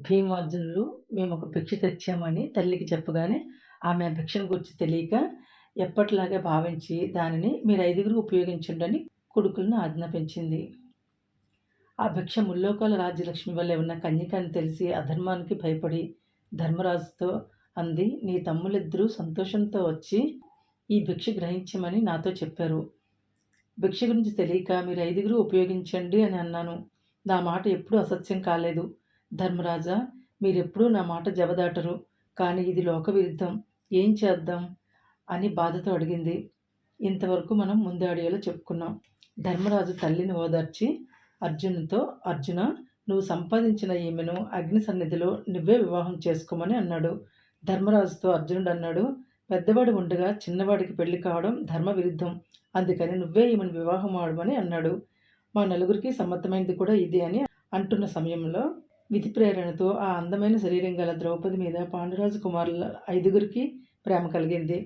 భీమార్జునులు మేమొక భిక్ష తెచ్చామని తల్లికి చెప్పగానే, ఆమె ఆ భిక్షను గూర్చి తెలియక ఎప్పటిలాగే భావించి దానిని మీరైదుగురు ఉపయోగించండని కొడుకులను ఆజ్ఞాపించింది. ఆ భిక్ష ముల్లోకాల రాజ్యలక్ష్మి వల్లే ఉన్న కన్యక అని తెలిసి అధర్మానికి భయపడి ధర్మరాజుతో అంది, నీ తమ్ములిద్దరూ సంతోషంతో వచ్చి ఈ భిక్ష గ్రహించమని నాతో చెప్పారు. భిక్ష గురించి తెలియక మీరైదుగురు ఉపయోగించండి అని అన్నాను. నా మాట ఎప్పుడూ అసత్యం కాలేదు. ధర్మరాజా, మీరెప్పుడూ నా మాట జవదాటరు. కానీ ఇది లోక విరుద్ధం. ఏం చేద్దాం అని బాధతో అడిగింది. ఇంతవరకు మనం ముందు ఆడియోలో చెప్పుకున్నాం. ధర్మరాజు తల్లిని ఓదార్చి అర్జునుతో, అర్జున, నువ్వు సంపాదించిన ఈమెను అగ్ని సన్నిధిలో నువ్వే వివాహం చేసుకోమని అన్నాడు. ధర్మరాజుతో అర్జునుడు అన్నాడు, పెద్దవాడు ఉండగా చిన్నవాడికి పెళ్లి కావడం ధర్మ విరుద్ధం. అందుకని నువ్వే ఈమెను వివాహం ఆడమని అన్నాడు. మా నలుగురికి సమ్మతమైనది కూడా ఇదే అని అంటున్న సమయంలో విధి ప్రేరణతో ఆ అందమైన శరీరం గల ద్రౌపది మీద పాండురాజు కుమారుల ఐదుగురికి ప్రేమ కలిగింది.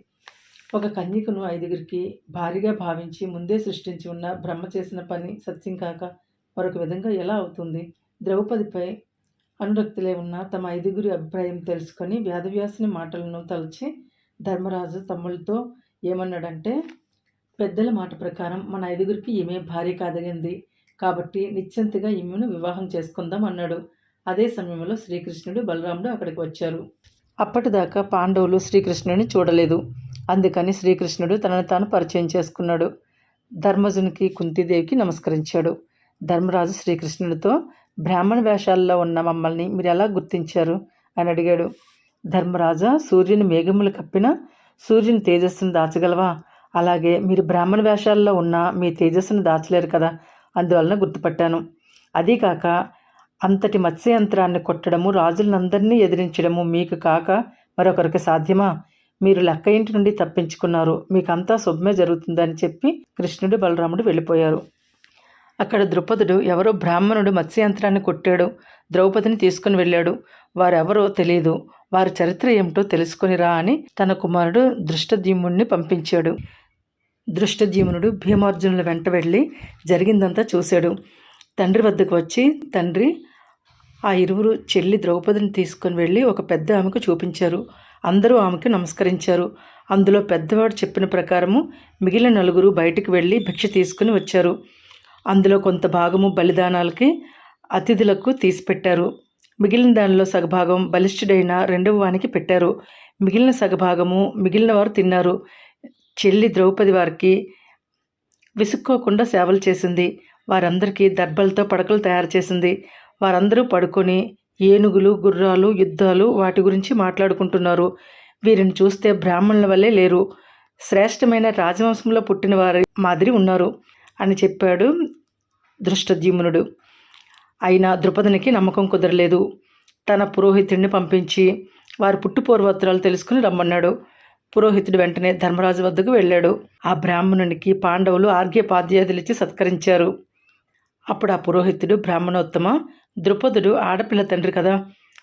ఒక కన్యకను ఐదుగురికి భారీగా భావించి ముందే సృష్టించి ఉన్న బ్రహ్మ చేసిన పని సత్యం కాక మరొక విధంగా ఎలా అవుతుంది? ద్రౌపదిపై అనురక్తులే ఉన్న తమ ఐదుగురి అభిప్రాయం తెలుసుకొని వేదవ్యాసుని మాటలను తలచి ధర్మరాజు తమ్ముళ్ళతో ఏమన్నాడంటే, పెద్దల మాట ప్రకారం మన ఐదుగురికి ఈమె భార్య కాదగింది కాబట్టి నిశ్చింతగా ఈమెను వివాహం చేసుకుందాం అన్నాడు. అదే సమయంలో శ్రీకృష్ణుడు బలరాముడు అక్కడికి వచ్చారు. అప్పటిదాకా పాండవులు శ్రీకృష్ణుడిని చూడలేదు. అందుకని శ్రీకృష్ణుడు తనను తాను పరిచయం చేసుకున్నాడు. ధర్మజునికి కుంతీదేవికి నమస్కరించాడు. ధర్మరాజు శ్రీకృష్ణుడితో, బ్రాహ్మణ వేషాల్లో ఉన్న మమ్మల్ని మీరు ఎలా గుర్తించారు అని అడిగాడు. ధర్మరాజా, సూర్యుని మేఘములు కప్పిన సూర్యుని తేజస్సును దాచగలవా? అలాగే మీరు బ్రాహ్మణ వేషాల్లో ఉన్న మీ తేజస్సును దాచలేరు కదా, అందువలన గుర్తుపట్టాను. అదీకాక అంతటి మత్స్యయంత్రాన్ని కొట్టడము, రాజులందరినీ ఎదిరించడము మీకు కాక మరొకరికి సాధ్యమా? మీరు లెక్క ఇంటి నుండి తప్పించుకున్నారు. మీకంతా శుభమే జరుగుతుందని చెప్పి కృష్ణుడు బలరాముడు వెళ్ళిపోయారు. అక్కడ ద్రుపదుడు ఎవరో బ్రాహ్మణుడు మత్స్యయంత్రాన్ని కొట్టాడు, ద్రౌపదిని తీసుకుని వెళ్ళాడు. వారెవరో తెలియదు, వారి చరిత్ర ఏమిటో తెలుసుకొని రా అని తన కుమారుడు దృష్టద్యుమ్నుడిని పంపించాడు. దృష్టద్యుమ్నుడు భీమార్జునుల వెంట వెళ్ళి జరిగిందంతా చూశాడు. తండ్రి వద్దకు వచ్చి, తండ్రి, ఆ ఇరువురు చెల్లి ద్రౌపదిని తీసుకుని వెళ్ళి ఒక పెద్ద ఆమెకు చూపించారు. అందరూ ఆమెకు నమస్కరించారు. అందులో పెద్దవాడు చెప్పిన ప్రకారము మిగిలిన నలుగురు బయటికి వెళ్ళి భిక్ష తీసుకుని వచ్చారు. అందులో కొంత భాగము బలిదానాలకి అతిథులకు తీసిపెట్టారు. మిగిలిన దానిలో సగభాగం బలిష్ఠుడైన రెండవ వానికి పెట్టారు. మిగిలిన సగభాగము మిగిలిన వారు తిన్నారు. చెల్లి ద్రౌపది వారికి విసుక్కోకుండా సేవలు చేసింది. వారందరికీ దర్భలతో పడకలు తయారు చేసింది. వారందరూ పడుకొని ఏనుగులు, గుర్రాలు, యుద్ధాలు వాటి గురించి మాట్లాడుకుంటున్నారు. వీరిని చూస్తే బ్రాహ్మణుల వల్లే లేరు, శ్రేష్టమైన రాజవంశంలో పుట్టిన వారి మాదిరి ఉన్నారు అని చెప్పాడు దృష్టద్యుమ్నుడు. అయినా ద్రుపదునికి నమ్మకం కుదరలేదు. తన పురోహితుడిని పంపించి వారి పుట్టుపూర్వోత్తరాలు తెలుసుకుని రమ్మన్నాడు. పురోహితుడు వెంటనే ధర్మరాజు వద్దకు వెళ్ళాడు. ఆ బ్రాహ్మణునికి పాండవులు ఆర్ఘ్యపాద్యాదులిచ్చి సత్కరించారు. అప్పుడు ఆ పురోహితుడు, బ్రాహ్మణోత్తమ, ద్రుపదుడు ఆడపిల్ల తండ్రి కదా,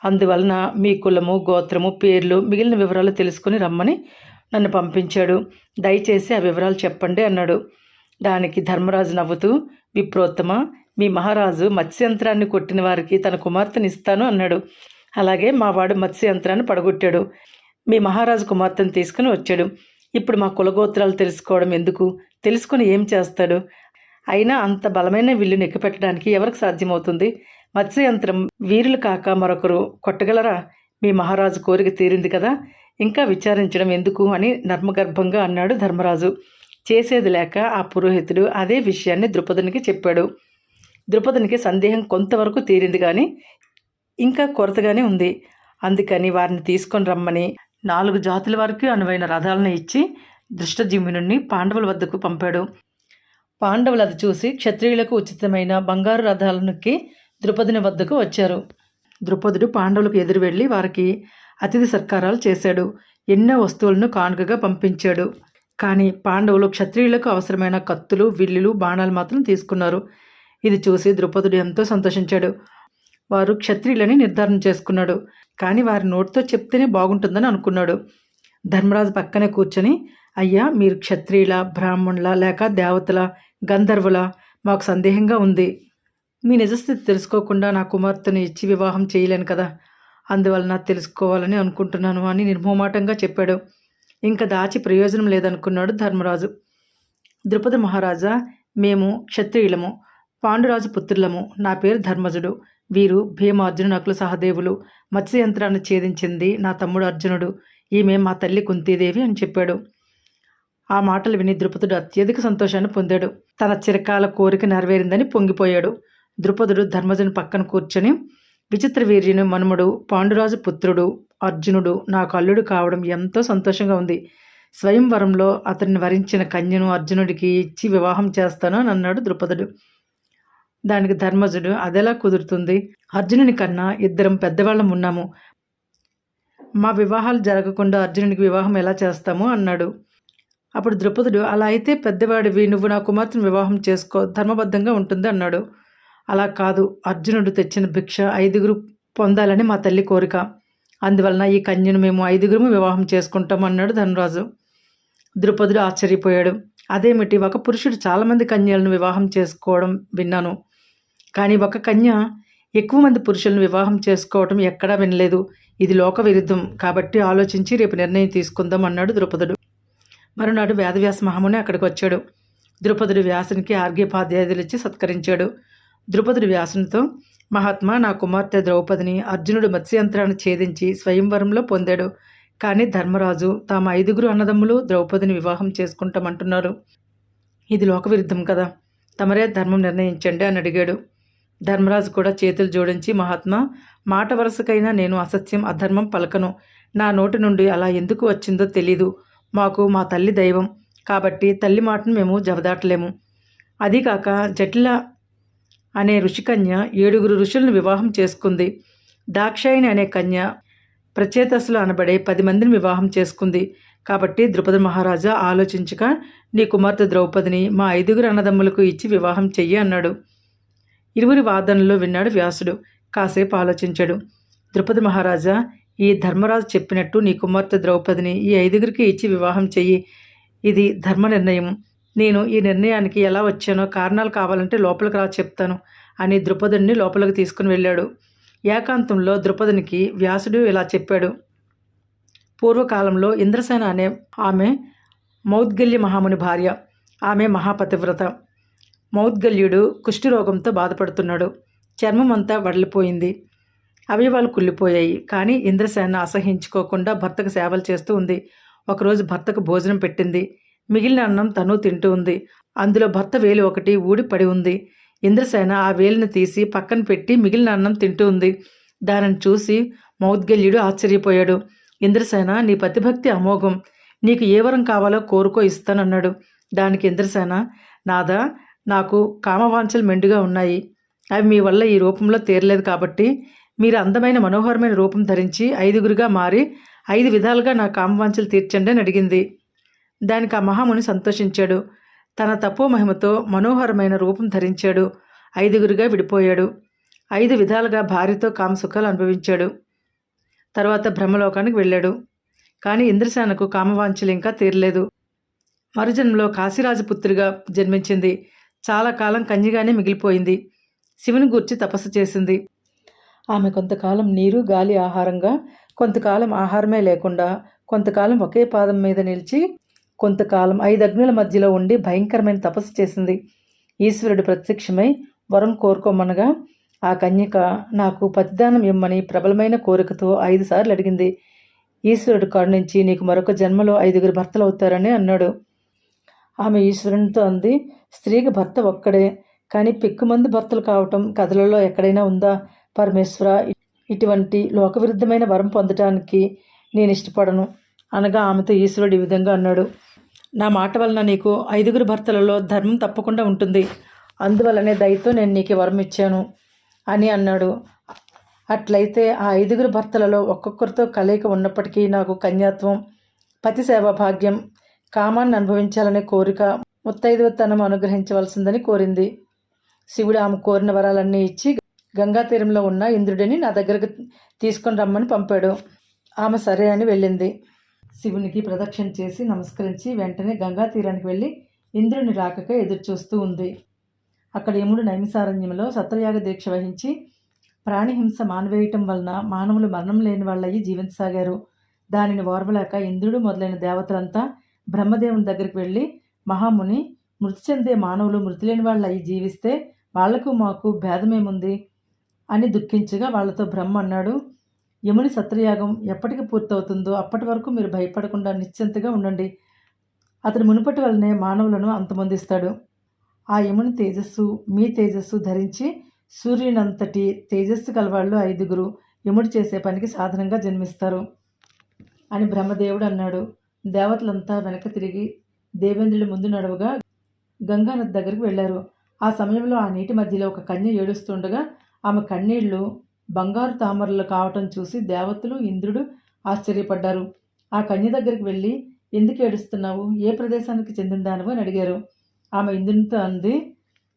అందువలన మీ కులము, గోత్రము, పేర్లు, మిగిలిన వివరాలు తెలుసుకుని రమ్మని నన్ను పంపించాడు. దయచేసి ఆ వివరాలు చెప్పండి అన్నాడు. దానికి ధర్మరాజు నవ్వుతూ, విప్రోత్తమ, మీ మహారాజు మత్స్యంత్రాన్ని కొట్టిన వారికి తన కుమార్తెను ఇస్తాను అన్నాడు. అలాగే మావాడు మత్స్యంత్రాన్ని పడగొట్టాడు. మీ మహారాజు కుమార్తెను తీసుకుని వచ్చాడు. ఇప్పుడు మా కులగోత్రాలు తెలుసుకోవడం ఎందుకు? తెలుసుకుని ఏం చేస్తాడు? అయినా అంత బలమైన విల్లుని ఎక్కిపెట్టడానికి ఎవరికి సాధ్యమవుతుంది? మత్స్యయంత్రం వీరులు కాక మరొకరు కొట్టగలరా? మీ మహారాజు కోరిక తీరింది కదా, ఇంకా విచారించడం ఎందుకు అని నర్మగర్భంగా అన్నాడు ధర్మరాజు. చేసేది లేక ఆ పురోహితుడు అదే విషయాన్ని ద్రుపదునికి చెప్పాడు. ద్రుపదునికి సందేహం కొంతవరకు తీరింది, కానీ ఇంకా కొరతగానే ఉంది. అందుకని వారిని తీసుకొని రమ్మని 4 జాతుల వరకు అనువైన రథాలను ఇచ్చి దృష్టద్యుమ్నుడిని పాండవుల వద్దకు పంపాడు. పాండవులు అది చూసి క్షత్రియులకు ఉచితమైన బంగారు రథాలనుకి ద్రుపదుని వద్దకు వచ్చారు. ద్రుపదుడు పాండవులకు ఎదురు వెళ్ళి వారికి అతిథి సత్కారాలు చేశాడు. ఎన్నో వస్తువులను కానుకగా పంపించాడు. కానీ పాండవులు క్షత్రియులకు అవసరమైన కత్తులు, విల్లులు, బాణాలు మాత్రం తీసుకున్నారు. ఇది చూసి ద్రుపదుడు ఎంతో సంతోషించాడు. వారు క్షత్రియులని నిర్ధారణ చేసుకున్నాడు. కానీ వారి నోటితో చెప్తేనే బాగుంటుందని అనుకున్నాడు. ధర్మరాజు పక్కనే కూర్చొని, అయ్యా, మీరు క్షత్రియుల, బ్రాహ్మణుల, లేక దేవతల, గంధర్వుల? మాకు సందేహంగా ఉంది. మీ నిజస్థితి తెలుసుకోకుండా నా కుమార్తెను ఇచ్చి వివాహం చేయలేను కదా, అందువలన తెలుసుకోవాలని అనుకుంటున్నాను అని నిర్మోమాటంగా చెప్పాడు. ఇంకా దాచి ప్రయోజనం లేదనుకున్నాడు ధర్మరాజు. ద్రుపద మహారాజా, మేము క్షత్రియులము, పాండురాజు పుత్రులము. నా పేరు ధర్మజుడు. వీరు భీమార్జును నకుల సహదేవులు. మత్స్యయంత్రాన్ని ఛేదించింది నా తమ్ముడు అర్జునుడు. ఈమె మా తల్లి కుంతీదేవి అని చెప్పాడు. ఆ మాటలు విని ద్రుపదుడు అత్యధిక సంతోషాన్ని పొందాడు. తన చిరకాల కోరిక నెరవేరిందని పొంగిపోయాడు. ద్రుపదుడు ధర్మజుని పక్కన కూర్చొని, విచిత్ర వీర్యుని మనుమడు పాండురాజు పుత్రుడు అర్జునుడు నాకు అల్లుడు కావడం ఎంతో సంతోషంగా ఉంది. స్వయంవరంలో అతన్ని వరించిన కన్యను అర్జునుడికి ఇచ్చి వివాహం చేస్తాను అని అన్నాడు ద్రుపదుడు. దానికి ధర్మజుడు, అదెలా కుదురుతుంది? అర్జునుని కన్నా ఇద్దరం పెద్దవాళ్ళం ఉన్నాము. మా వివాహాలు జరగకుండా అర్జునునికి వివాహం ఎలా చేస్తాము అన్నాడు. అప్పుడు ద్రుపదుడు, అలా అయితే పెద్దవాడివి, నువ్వు నా కుమార్తెను వివాహం చేసుకో, ధర్మబద్ధంగా ఉంటుంది అన్నాడు. అలా కాదు, అర్జునుడు తెచ్చిన భిక్ష 5గురు పొందాలని మా తల్లి కోరిక. అందువలన ఈ కన్యను మేము 5గురు వివాహం చేసుకుంటాం అన్నాడు ధర్మరాజు. ద్రుపదుడు ఆశ్చర్యపోయాడు. అదేమిటి, ఒక పురుషుడు చాలామంది కన్యలను వివాహం చేసుకోవడం విన్నాను, కానీ ఒక కన్య ఎక్కువ మంది పురుషులను వివాహం చేసుకోవటం ఎక్కడా వినలేదు. ఇది లోక విరుద్ధం, కాబట్టి ఆలోచించి రేపు నిర్ణయం తీసుకుందాం అన్నాడు ద్రుపదుడు. మరునాడు వేదవ్యాస మహాముని అక్కడికి వచ్చాడు. ద్రుపదుడు వ్యాసునికి ఆర్ఘ్యపాధ్యాయులు ఇచ్చి సత్కరించాడు. ద్రుపదుడు వ్యాసునితో, మహాత్మా, నా కుమార్తె ద్రౌపదిని అర్జునుడు మత్స్యంత్రాన్ని ఛేదించి స్వయంవరంలో పొందాడు. కానీ ధర్మరాజు తాము 5గురు అన్నదమ్ములు ద్రౌపదిని వివాహం చేసుకుంటామంటున్నారు. ఇది లోక విరుద్ధం కదా, తమరే ధర్మం నిర్ణయించండి అని అడిగాడు. ధర్మరాజు కూడా చేతులు జోడించి, మహాత్మా, మాట వరుసకైనా నేను అసత్యం అధర్మం పలకను. నా నోటి నుండి అలా ఎందుకు వచ్చిందో తెలీదు. మాకు మా తల్లి దైవం, కాబట్టి తల్లి మాటను మేము జవదాటలేము. అదీకాక జటిల అనే ఋషికన్య 7గురు ఋషులను వివాహం చేసుకుంది. దాక్షాయిని అనే కన్య ప్రచేతస్సులు అనబడే 10 మందిని వివాహం చేసుకుంది. కాబట్టి ద్రుపద మహారాజా, ఆలోచించక నీ కుమార్తె ద్రౌపదిని మా 5గురు అన్నదమ్ములకు ఇచ్చి వివాహం చెయ్యి అన్నాడు. ఇరువురి వాదనలో విన్నాడు వ్యాసుడు. కాసేపు ఆలోచించాడు. ద్రుపద మహారాజా, ఈ ధర్మరాజు చెప్పినట్టు నీ కుమార్తె ద్రౌపదిని ఈ 5గురికి ఇచ్చి వివాహం చెయ్యి. ఇది ధర్మ నిర్ణయం. నేను ఈ నిర్ణయానికి ఎలా వచ్చానో కారణాలు కావాలంటే లోపలికి రా చెప్తాను అని ద్రుపదుడిని లోపలికి తీసుకుని వెళ్ళాడు. ఏకాంతంలో ద్రుపదునికి వ్యాసుడు ఇలా చెప్పాడు. పూర్వకాలంలో ఇంద్రసేన అనే ఆమె మౌద్గల్య మహాముని భార్య. ఆమె మహాపతివ్రత. మౌద్గల్యుడు కుష్ఠరోగంతో బాధపడుతున్నాడు. చర్మం అంతా వడలిపోయింది, అవయవాలు కుళ్ళిపోయాయి. కానీ ఇంద్రసేన అసహించుకోకుండా భర్తకు సేవలు చేస్తూ ఉంది. ఒకరోజు భర్తకు భోజనం పెట్టింది. మిగిలిన అన్నం తను తింటూ ఉంది. అందులో భర్త వేలు ఒకటి ఊడి పడి ఉంది. ఇంద్రసేన ఆ వేలును తీసి పక్కన పెట్టి మిగిలిన అన్నం తింటూ ఉంది. దానిని చూసి మౌద్గల్యుడు ఆశ్చర్యపోయాడు. ఇంద్రసేన, నీ పతిభక్తి అమోఘం. నీకు ఏ వరం కావాలో కోరుకో, ఇస్తానన్నాడు. దానికి ఇంద్రసేన, నాదా, నాకు కామవాంఛలు మెండుగా ఉన్నాయి. అవి మీ వల్ల ఈ రూపంలో తీరలేదు. కాబట్టి మీరు అందమైన మనోహరమైన రూపం ధరించి 5గురుగా మారి 5 విధాలుగా నా కామవాంఛలు తీర్చండి అని అడిగింది. దానికి ఆ మహాముని సంతోషించాడు. తన తపోమహిమతో మనోహరమైన రూపం ధరించాడు. 5గురుగా విడిపోయాడు. 5 విధాలుగా భార్యతో కామసుఖాలు అనుభవించాడు. తర్వాత బ్రహ్మలోకానికి వెళ్ళాడు. కానీ ఇంద్రసేనకు కామవాంఛలు ఇంకా తీరలేదు. మరుజన్మలో కాశీరాజపుత్రిగా జన్మించింది. చాలా కాలం కన్యగానే మిగిలిపోయింది. శివుని గూర్చి తపస్సు చేసింది. ఆమె కొంతకాలం నీరు గాలి ఆహారంగా, కొంతకాలం ఆహారమే లేకుండా, కొంతకాలం ఒకే పాదం మీద నిలిచి, కొంతకాలం 5 అగ్నుల మధ్యలో ఉండి భయంకరమైన తపస్సు చేసింది. ఈశ్వరుడు ప్రత్యక్షమై వరం కోరుకోమనగా ఆ కన్యక నాకు పతిదానం ఇమ్మని ప్రబలమైన కోరికతో 5 సార్లు అడిగింది. ఈశ్వరుడు కరుణించి నీకు మరొక జన్మలో 5గురు భర్తలు అవుతారని అన్నాడు. ఆమె ఈశ్వరునితో అంది, స్త్రీకి భర్త ఒక్కడే, కానీ పెక్కుమంది భర్తలు కావటం కథలలో ఎక్కడైనా ఉందా? పరమేశ్వర, ఇటువంటి లోకవిరుద్ధమైన వరం పొందటానికి నేను ఇష్టపడను అనగా ఆమెతో ఈశ్వరుడు ఈ విధంగా అన్నాడు. నా మాట వలన నీకు 5గురు భర్తలలో ధర్మం తప్పకుండా ఉంటుంది. అందువలనే దయతో నేను నీకు వరం ఇచ్చాను అని అన్నాడు. అట్లయితే ఆ 5గురు భర్తలలో ఒక్కొక్కరితో కలయిక ఉన్నప్పటికీ నాకు కన్యాత్వం, పతి సేవా భాగ్యం, కామాన్ని అనుభవించాలనే కోరిక, ముత్తైదువతనం అనుగ్రహించవలసిందని కోరింది. శివుడు ఆమె కోరిన వరాలన్నీ ఇచ్చి గంగా తీరంలో ఉన్న ఇంద్రుడిని నా దగ్గరకు తీసుకొని రమ్మని పంపాడు. ఆమె సరే అని వెళ్ళింది. శివునికి ప్రదక్షిణ చేసి నమస్కరించి వెంటనే గంగా తీరానికి వెళ్ళి ఇంద్రుని రాకగా ఎదురు చూస్తూ ఉంది. అక్కడ యముడు నైమిసారణ్యంలో సత్రయాగ దీక్ష వహించి ప్రాణిహింస మానవేయటం వలన మానవులు మరణం లేని వాళ్ళయ్యి జీవించసాగారు. దానిని ఓర్వలేక ఇంద్రుడు మొదలైన దేవతలంతా బ్రహ్మదేవుని దగ్గరికి వెళ్ళి, మహాముని, మృతి చెందే మానవులు మృతి లేని వాళ్ళయ్యి జీవిస్తే వాళ్లకు మాకు భేదమేముంది అని దుఃఖించగా వాళ్ళతో బ్రహ్మ అన్నాడు, యముని సత్రయాగం ఎప్పటికి పూర్తవుతుందో అప్పటి వరకు మీరు భయపడకుండా నిశ్చింతగా ఉండండి. అతడు మునుపటి వల్లనే మానవులను అంతమొందిస్తాడు. ఆ యముని తేజస్సు మీ తేజస్సు ధరించి సూర్యునంతటి తేజస్సు కలవాళ్ళు 5 యముడు చేసే పనికి సాధనంగా జన్మిస్తారు అని బ్రహ్మదేవుడు అన్నాడు. దేవతలంతా వెనక తిరిగి దేవేంద్రుడి ముందు నడవగా గంగానది దగ్గరికి వెళ్ళారు. ఆ సమయంలో ఆ నీటి మధ్యలో ఒక కన్య ఏడుస్తుండగా ఆమె కన్నీళ్లు బంగారు తామరలు కావటం చూసి దేవతలు ఇంద్రుడు ఆశ్చర్యపడ్డారు. ఆ కన్య దగ్గరికి వెళ్ళి, ఎందుకు ఏడుస్తున్నావు, ఏ ప్రదేశానికి చెందిందానివో అని అడిగారు. ఆమె ఇంద్రునితో అంది,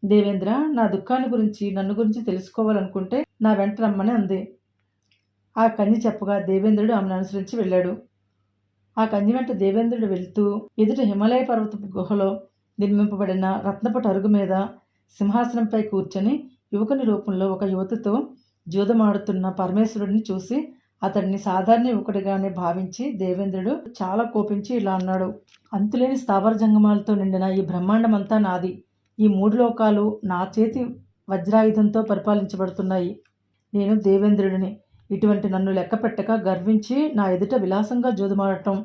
దేవేంద్ర, నా దుఃఖాన్ని గురించి నన్ను గురించి తెలుసుకోవాలనుకుంటే నా వెంట రమ్మని అంది. ఆ కన్య చెప్పగా దేవేంద్రుడు ఆమెను అనుసరించి వెళ్ళాడు. ఆ కన్య వెంట దేవేంద్రుడు వెళ్తూ ఎదుట హిమాలయ పర్వత గుహలో నిర్మింపబడిన రత్నపట అరుగు మీద సింహాసనంపై కూర్చొని యువకుని రూపంలో ఒక యువతితో జూదమాడుతున్న పరమేశ్వరుడిని చూసి అతడిని సాధారణ యువకుడిగానే భావించి దేవేంద్రుడు చాలా కోపించి ఇలా అన్నాడు, అంతులేని స్థావర జంగమాలతో నిండిన ఈ బ్రహ్మాండమంతా నాది. ఈ 3 లోకాలు నా చేతి వజ్రాయుధంతో పరిపాలించబడుతున్నాయి. నేను దేవేంద్రుడిని. ఇటువంటి నన్ను లెక్క పెట్టక గర్వించి నా ఎదుట విలాసంగా జూదమాడటం,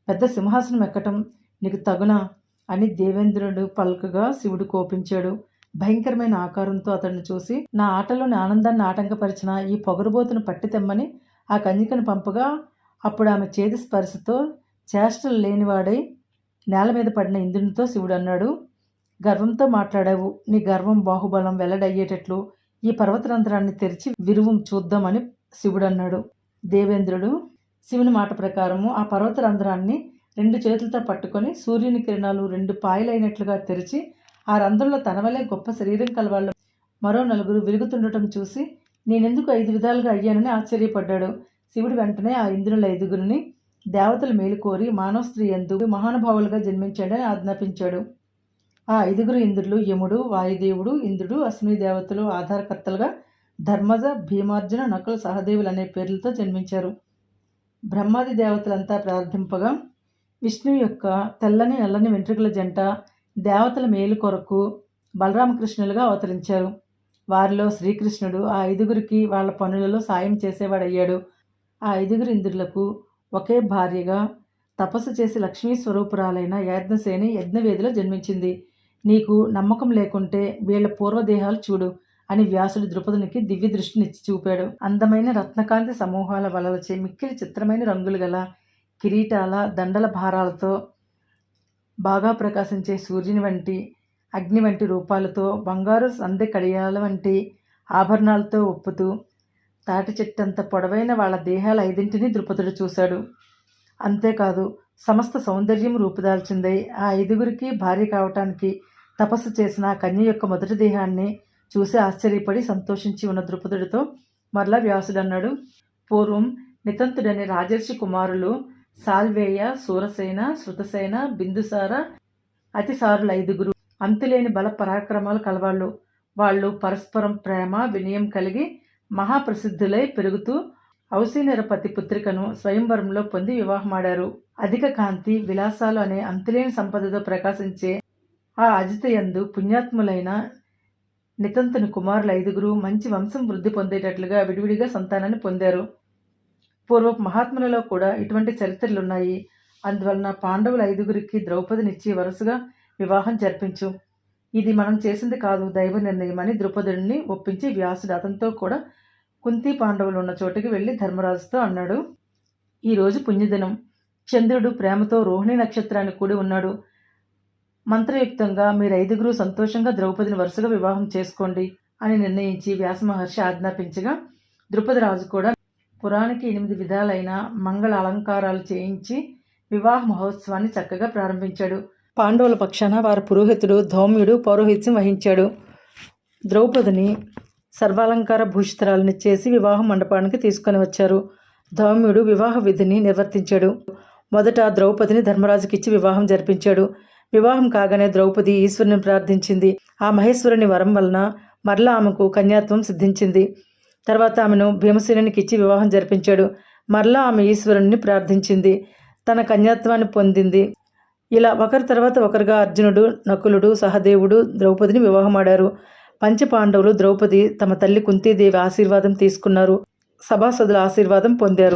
పెద్ద సింహాసనం ఎక్కటం నీకు తగునా అని దేవేంద్రుడు పలుకగా శివుడు కోపించాడు. భయంకరమైన ఆకారంతో అతడిని చూసి, నా ఆటలోని ఆనందాన్ని ఆటంకపరిచిన ఈ పొగరుబోతును పట్టి తెమ్మని ఆ కన్యకను పంపగా అప్పుడు ఆమె చేతి స్పర్శతో చేష్టలు లేనివాడై నేల మీద పడిన ఇంద్రునితో శివుడు అన్నాడు, గర్వంతో మాట్లాడావు. నీ గర్వం బాహుబలం వెల్లడయ్యేటట్లు ఈ పర్వతరంధ్రాన్ని తెరిచి విరువం చూద్దామని శివుడు అన్నాడు. దేవేంద్రుడు శివుని మాట ప్రకారము ఆ పర్వతరంధ్రాన్ని 2 చేతులతో పట్టుకొని సూర్యుని కిరణాలు 2 పాయలైనట్లుగా తెరిచి ఆ రంధ్రంలో తన వల్లే గొప్ప శరీరం కలవాళ్ళు మరో 4 వెలుగుతుండటం చూసి నేనెందుకు 5 విధాలుగా అయ్యానని ఆశ్చర్యపడ్డాడు. శివుడు వెంటనే ఆ ఇంద్రుల 5 దేవతలు మేలు కోరి మానవ స్త్రీ యందు మహానుభావులుగా జన్మించాడని ఆజ్ఞాపించాడు. ఆ 5 ఇంద్రులు యముడు, వాయుదేవుడు, ఇంద్రుడు, అశ్విని దేవతలు ఆధారకర్తలుగా ధర్మజ, భీమార్జున, నకుల, సహదేవులు అనే పేర్లతో జన్మించారు. బ్రహ్మాది దేవతలంతా ప్రార్థింపగా విష్ణువు యొక్క తెల్లని నల్లని వెంట్రుకల జంట దేవతల మేలు కొరకు బలరామకృష్ణులుగా అవతరించారు. వారిలో శ్రీకృష్ణుడు ఆ 5 వాళ్ళ పనులలో సాయం చేసేవాడయ్యాడు. ఆ 5 ఇంద్రులకు ఒకే భార్యగా తపస్సు చేసి లక్ష్మీ స్వరూపురాలైన యాజ్ఞసేని యజ్ఞవేదిలో జన్మించింది. నీకు నమ్మకం లేకుంటే వీళ్ల పూర్వదేహాలు చూడు అని వ్యాసుడు ద్రుపదునికి దివ్య దృష్టినిచ్చి చూపాడు. అందమైన రత్నకాంతి సమూహాల వలలచే మిక్కిలి చిత్రమైన రంగులు గల కిరీటాల దండల భారాలతో బాగా ప్రకాశించే సూర్యుని వంటి అగ్ని వంటి రూపాలతో బంగారు సందె కడియాల వంటి ఆభరణాలతో ఒప్పుతూ తాటి చెట్టంత పొడవైన వాళ్ళ దేహాల 5 ద్రుపదుడు చూశాడు. అంతేకాదు సమస్త సౌందర్యం రూపుదాల్చిందై ఆ 5 భార్య కావటానికి తపస్సు చేసిన కన్య యొక్క మొదటి దేహాన్ని చూసి ఆశ్చర్యపడి సంతోషించి ఉన్న ద్రుపదుడితో మరలా వ్యాసుడు అన్నాడు, పూర్వం నితంతుడనే రాజర్షి కుమారులు సాల్వేయ, సూరసేన, శృతసేన, బిందుసార, అతిసారుల 5 అంతులేని బల పరాక్రమాలు కలవాళ్ళు. వాళ్ళు పరస్పరం ప్రేమ వినయం కలిగి మహాప్రసిద్ధులై పెరుగుతూ ఔసీనరపతి పుత్రికను స్వయంవరంలో పొంది వివాహమాడారు. అధిక కాంతి విలాసాలు అనే అంతులేని సంపదతో ప్రకాశించే ఆ అజితయందు పుణ్యాత్ములైన నితంతుని కుమారులు 5 మంచి వంశం వృద్ధి పొందేటట్లుగా విడివిడిగా సంతానాన్ని పొందారు. పూర్వపు మహాత్ములలో కూడా ఇటువంటి చరిత్రలున్నాయి. అందువలన పాండవుల 5 ద్రౌపదినిచ్చి వరుసగా వివాహం జరిపించు. ఇది మనం చేసింది కాదు, దైవ నిర్ణయం అని ద్రుపదుడిని ఒప్పించి వ్యాసుడు అతనితో కూడా కుంతి పాండవులు ఉన్న చోటుకి వెళ్ళి ధర్మరాజుతో అన్నాడు, ఈరోజు పుణ్యదినం. చంద్రుడు ప్రేమతో రోహిణి నక్షత్రాన్ని కూడి ఉన్నాడు. మంత్రయుక్తంగా మీరు 5 సంతోషంగా ద్రౌపదిని వరుసగా వివాహం చేసుకోండి అని నిర్ణయించి వ్యాస మహర్షి ఆజ్ఞాపించగా ద్రుపదరాజు కూడా పురానికి 8 విధాలైన మంగళ అలంకారాలు చేయించి వివాహ మహోత్సవాన్ని చక్కగా ప్రారంభించాడు. పాండవుల పక్షాన వారి పురోహితుడు ధౌమ్యుడు పౌరోహిత్యం వహించాడు. ద్రౌపదిని సర్వాలంకార భూషితరాలను చేసి వివాహ మండపానికి తీసుకొని వచ్చారు. ధౌమ్యుడు వివాహ విధిని నిర్వర్తించాడు. మొదట ద్రౌపదిని ధర్మరాజుకిచ్చి వివాహం జరిపించాడు. వివాహం కాగానే ద్రౌపది ఈశ్వరుని ప్రార్థించింది. ఆ మహేశ్వరుని వరం వలన మరలా ఆమెకు కన్యాత్వం సిద్ధించింది. తర్వాత ఆమెను భీమసేనునికి ఇచ్చి వివాహం జరిపించాడు. మరలా ఆమె ఈశ్వరుని ప్రార్థించింది, తన కన్యాత్వాన్ని పొందింది. ఇలా ఒకరి తర్వాత ఒకరుగా అర్జునుడు, నకులుడు, సహదేవుడు ద్రౌపదిని వివాహమాడారు. పంచపాండవులు, ద్రౌపది తమ తల్లి కుంతీదేవి ఆశీర్వాదం తీసుకున్నారు. సభాసదుల ఆశీర్వాదం పొందారు.